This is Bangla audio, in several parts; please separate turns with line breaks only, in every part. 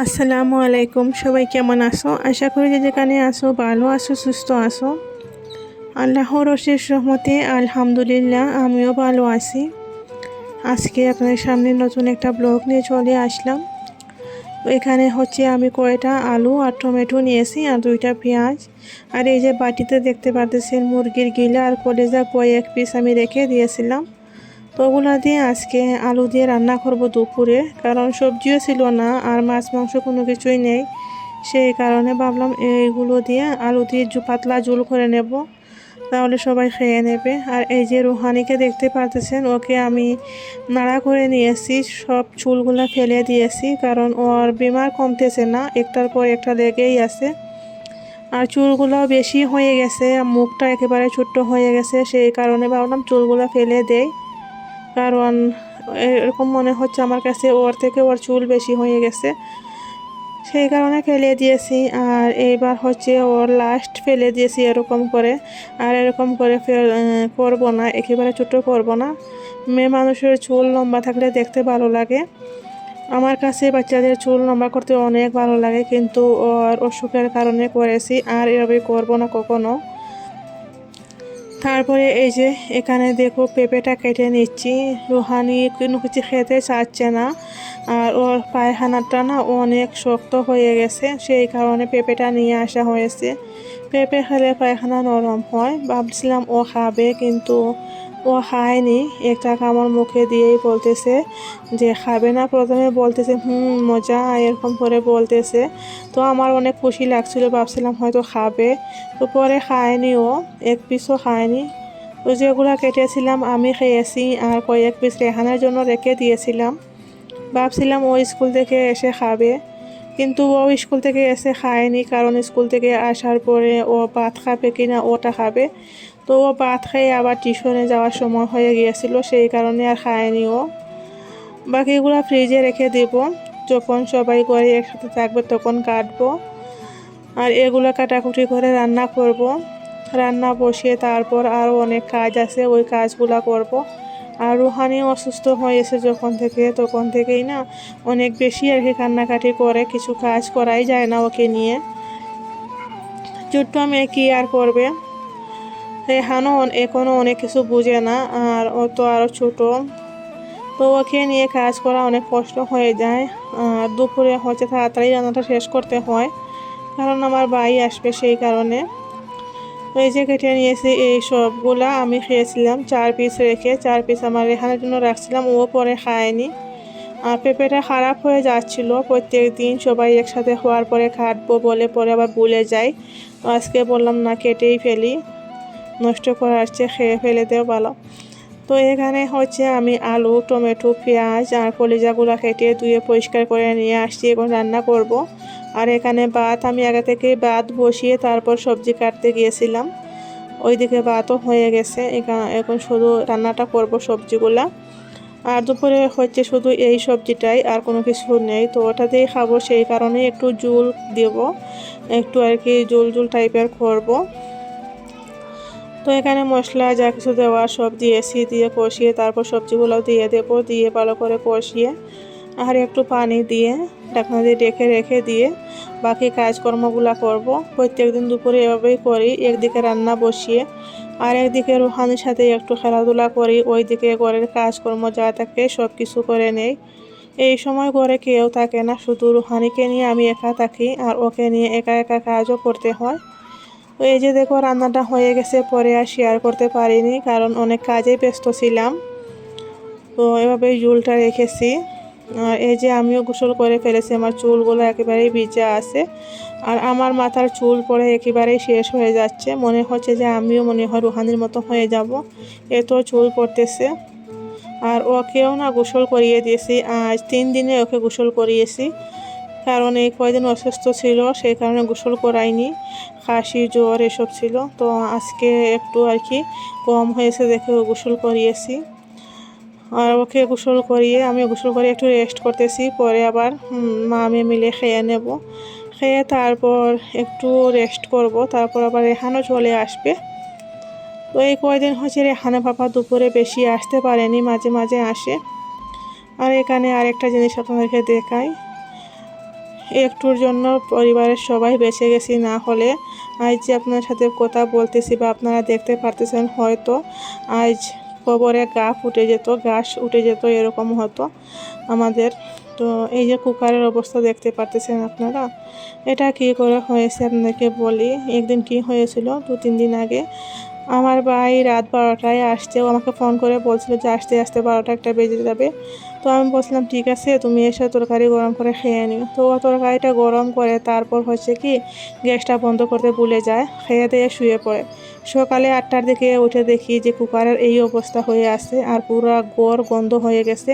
আসসালামু আলাইকুম, সবাই কেমন আছো? আশা করি যে যেখানে আসো ভালো আছো, সুস্থ আছো। আল্লাহর অশেষ রহমতে আলহামদুলিল্লাহ আমিও ভালো আছি। আজকে আপনাদের সামনে নতুন একটা ব্লগ নিয়ে চলে আসলাম। এখানে হচ্ছে আমি কয়টা আলু আর টমেটো নিয়েছি আর 2টা পেঁয়াজ, আর এই যে বাটিতে দেখতে পারতেছেন মুরগির গিলা আর কলেজা কয়েক পিস আমি রেখে দিয়েছিলাম। তো ওগুলা দিয়ে আজকে আলু দিয়ে রান্না করব দুপুরে, কারণ সবজিও ছিল না আর মাছ মাংস কোনো কিছুই নেই। সেই কারণে ভাবলাম এইগুলো দিয়ে আলু দিয়ে পাতলা ঝোল করে নেব, তাহলে সবাই খেয়ে নেবে। আর এই যে রুহানিকে দেখতে পারতেছেন, ওকে আমি নাড়া করে নিয়েছি, সব চুলগুলা ফেলে দিয়েছি, কারণ ওর বিমার কমতেছে না, একটার পর একটা লেগেই আছে। আর চুলগুলাও বেশি হয়ে গেছে, মুখটা একেবারে ছোট্ট হয়ে গেছে, সেই কারণে ভাবলাম চুলগুলা ফেলে দেই। কারণ এরকম মনে হচ্ছে আমার কাছে ওর থেকে ওর চুল বেশি হয়ে গেছে, সেই কারণে ফেলে দিয়েছি। আর এইবার হচ্ছে ওর লাস্ট ফেলে দিয়েছি এরকম করে। আর এরকম করে করবো না, একেবারে ছোটো করবো না। মেয়ে মানুষের চুল লম্বা থাকলে দেখতে ভালো লাগে। আমার কাছে বাচ্চাদের চুল লম্বা করতে অনেক ভালো লাগে, কিন্তু ওর অসুখের কারণে করেছি, আর এভাবে করবো না কখনো। তারপরে এই যে এখানে দেখো পেঁপেটা কেটে নিচ্ছি। রুহানি কোনো কিছু খেতে চাচ্ছে না, আর ওর পায়খানাটা না অনেক শক্ত হয়ে গেছে, সেই কারণে পেঁপেটা নিয়ে আসা হয়েছে। পেঁপে খেলে পায়খানা নরম হয়, ভাবছিলাম ও খাবে, কিন্তু ও খায়নি। একটা কামড় মুখে দিয়েই বলতেছে যে খাবে না। প্রথমে বলতেছে মজা, এরকম করে বলতেছে। তো আমার অনেক খুশি লাগছিল, ভাবছিলাম হয়তো খাবে। তো পরে খায়নি, ও এক পিসও খায়নি। তো যেগুলো কেটেছিলাম আমি খেয়েছি, আর কয়েক পিস রেহানের জন্য রেখে দিয়েছিলাম। ভাবছিলাম ও স্কুল থেকে এসে খাবে, কিন্তু ও স্কুল থেকে এসে খায়নি, কারণ স্কুল থেকে আসার পরে ও ভাত খাবে কিনা ওটা খাবে। তো ও ভাত খেয়ে আবার টিউশনে যাওয়ার সময় হয়ে গিয়েছিল, সেই কারণে আর খায়নি ও। বাকিগুলো ফ্রিজে রেখে দেব, যখন সবাই করে একসাথে থাকবে তখন কাটবো। আর এগুলো কাটাকুটি করে রান্না করব। রান্না বসিয়ে তারপর আরও অনেক কাজ আছে, ওই কাজগুলো করব। আর রুহানি অসুস্থ হয়েছে যখন থেকে, তখন থেকেই না অনেক বেশি আর কি কান্নাকাটি করে, কিছু কাজ করাই যায় না ওকে নিয়ে। ছোট্ট মেয়ে কি আর করবে। রেহানও এখনও অনেক কিছু বুঝে না, আর ও তো আরও ছোটো। তো ওকে নিয়ে কাজ করা অনেক কষ্ট হয়ে যায়। আর দুপুরে হচ্ছে তাড়াতাড়ি রান্নাটা শেষ করতে হয়, কারণ আমার ভাই আসবে, সেই কারণে। এই যে কেটে নিয়েছি এই সবগুলা আমি খেয়েছিলাম 4 পিস রেখে, 4 পিস আমার রেহানের জন্য রাখছিলাম, ও পরে খায়নি। আর পেঁপেটা খারাপ হয়ে যাচ্ছিল, প্রত্যেক দিন সবাই একসাথে হওয়ার পরে কাটবো বলে পরে আবার ভুলে যাই। তো আজকে বললাম না, কেটেই ফেলি, নষ্ট করার চেয়ে খেয়ে ফেলে দেও ভালো। তো এখানে হচ্ছে আমি আলু, টমেটো, পেঁয়াজ আর কলিজাগুলো কেটে ধুয়ে পরিষ্কার করে নিয়ে আসছি, এখন রান্না করব। আর এখানে ভাত আমি আগে থেকে ভাত বসিয়ে তারপর সবজি কাটতে গিয়েছিলাম, ওইদিকে ভাতও হয়ে গেছে। এখন শুধু রান্নাটা করব সবজিগুলা। আর দুপুরে হচ্ছে শুধু এই সবজিটাই, আর কোনো কিছু নেই, তো ওটা দিয়ে খাবো, সেই কারণে একটু ঝোল দেব, একটু আর কি ঝোল ঝোল টাইপের করব। তো এখানে মশলা যা কিছু দেওয়া সব দিয়েছি, দিয়ে কষিয়ে তারপর সবজিগুলো দিয়ে দেবো, দিয়ে ভালো করে কষিয়ে আর একটু পানি দিয়ে ঢাকনা দিয়ে ঢেকে রেখে দিয়ে বাকি কাজকর্মগুলো করব। প্রত্যেকদিন দুপুরে এভাবেই করি, একদিকে রান্না বসিয়ে আর একদিকে রুহানির সাথে একটু খেলাধুলা করি, ওইদিকে ঘরের কাজকর্ম যা থাকে সব কিছু করে নেই। এই সময় ঘরে কেউ থাকে না, শুধু রুহানিকে নিয়ে আমি একা থাকি, আর ওকে নিয়ে একা একা কাজও করতে হয়। তো এই যে দেখো রান্নাটা হয়ে গেছে, পরে আর শেয়ার করতে পারিনি, কারণ অনেক কাজেই ব্যস্ত ছিলাম। তো এভাবেই ঝোলটা রেখেছি। আর এই যে আমিও গোসল করে ফেলেছি, আমার চুলগুলো একেবারেই ভিজা আছে, আর আমার মাথার চুল পরে একেবারেই শেষ হয়ে যাচ্ছে, মনে হচ্ছে যে আমিও মনে হয় রুহানির মতো হয়ে যাব, এত চুল পড়তেছে। আর ওকেও না গোসল করিয়ে দিয়েছি, আজ 3 দিনে ওকে গোসল করিয়েছি, কারণ এই কয়দিন অসুস্থ ছিল, সেই কারণে গোসল করাইনি, কাশি জ্বর এসব ছিল। তো আজকে একটু আর কি কম হয়েছে দেখে গোসল করিয়েছি। আর ওকে গোসল করিয়ে আমি গোসল করে একটু রেস্ট করতেছি, পরে আবার মা আমি মিলে খেয়ে নেব, খেয়ে তারপর একটু রেস্ট করব, তারপর আবার রেহানও চলে আসবে। তো এই কয়দিন হচ্ছে রেহানা পাপা দুপুরে বেশি আসতে পারেনি, মাঝে মাঝে আসে। আর এখানে আরেকটা জিনিস আপনাদেরকে দেখাই, একটুর জন্য পরিবারের সবাই বেঁচে গেছি, না হলে আজ যে আপনার সাথে কথা বলতেছি বা আপনারা দেখতে পারতেছেন, হয়তো আজ কবরে ঘাস উঠে যেত, এরকম হতো আমাদের। তো এই যে কুকারের অবস্থা দেখতে পারতেছেন আপনারা, এটা কি করে হয়েছে আপনাকে বলি। একদিন কি হয়েছিল, 2-3 দিন আগে আমার ভাই রাত 12টায় আসছে। ও আমাকে ফোন করে বলছিল যে আসতে আসতে 12টা-1টা বেজে যাবে। তো আমি বলছিলাম ঠিক আছে, তুমি এসে তরকারি গরম করে খেয়ে নিও। তো ও তরকারিটা গরম করে তারপর হচ্ছে কি গ্যাসটা বন্ধ করতে ভুলে যায়, খেয়ে দিয়ে শুয়ে পড়ে। সকালে 8টার দিকে উঠে দেখি যে কুকারের এই অবস্থা হয়ে আছে, আর পুরা গন্ধ হয়ে গেছে।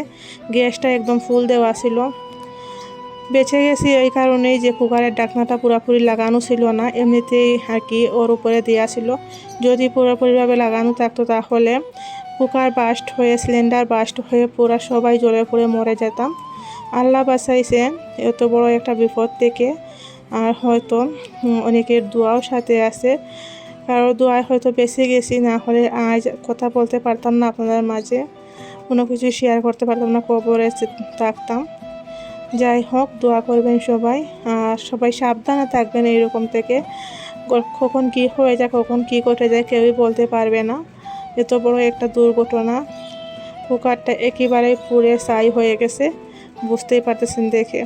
গ্যাসটা একদম ফুল দেওয়া ছিল। বেঁচে গেছি এই কারণেই যে কুকারের ঢাকনাটা পুরোপুরি লাগানো ছিল না, এমনিতেই আর কি ওর উপরে দেওয়া ছিল। যদি পুরোপুরিভাবে লাগানো থাকতো তাহলে কুকার বাস্ট হয়ে, সিলিন্ডার বাস্ট হয়ে পুরা সবাই জ্বলে পুড়ে মরে যেতাম। আল্লাহ বাঁচাইছে এত বড় একটা বিপদ থেকে। আর হয়তো অনেকের দোয়াও সাথে আছে, কারোর দোয়ায় হয়তো বেঁচে গেছি, না হলে আজ কথা বলতে পারতাম না আপনাদের মাঝে, কোনো কিছু শেয়ার করতে পারতাম না, কবরে থাকতাম। যাই হোক, দোয়া করবেন সবাই, আর সবাই সাবধানে থাকবেন এইরকম থেকে। কখন কি হয়ে যায়, কখন কি ঘটে যায় কেউই বলতে পারবে না। এত বড় একটা দুর্ঘটনা, কুকারটা একেবারেই পুড়ে ছাই হয়ে গেছে, বুঝতেই পারতেছেন দেখে।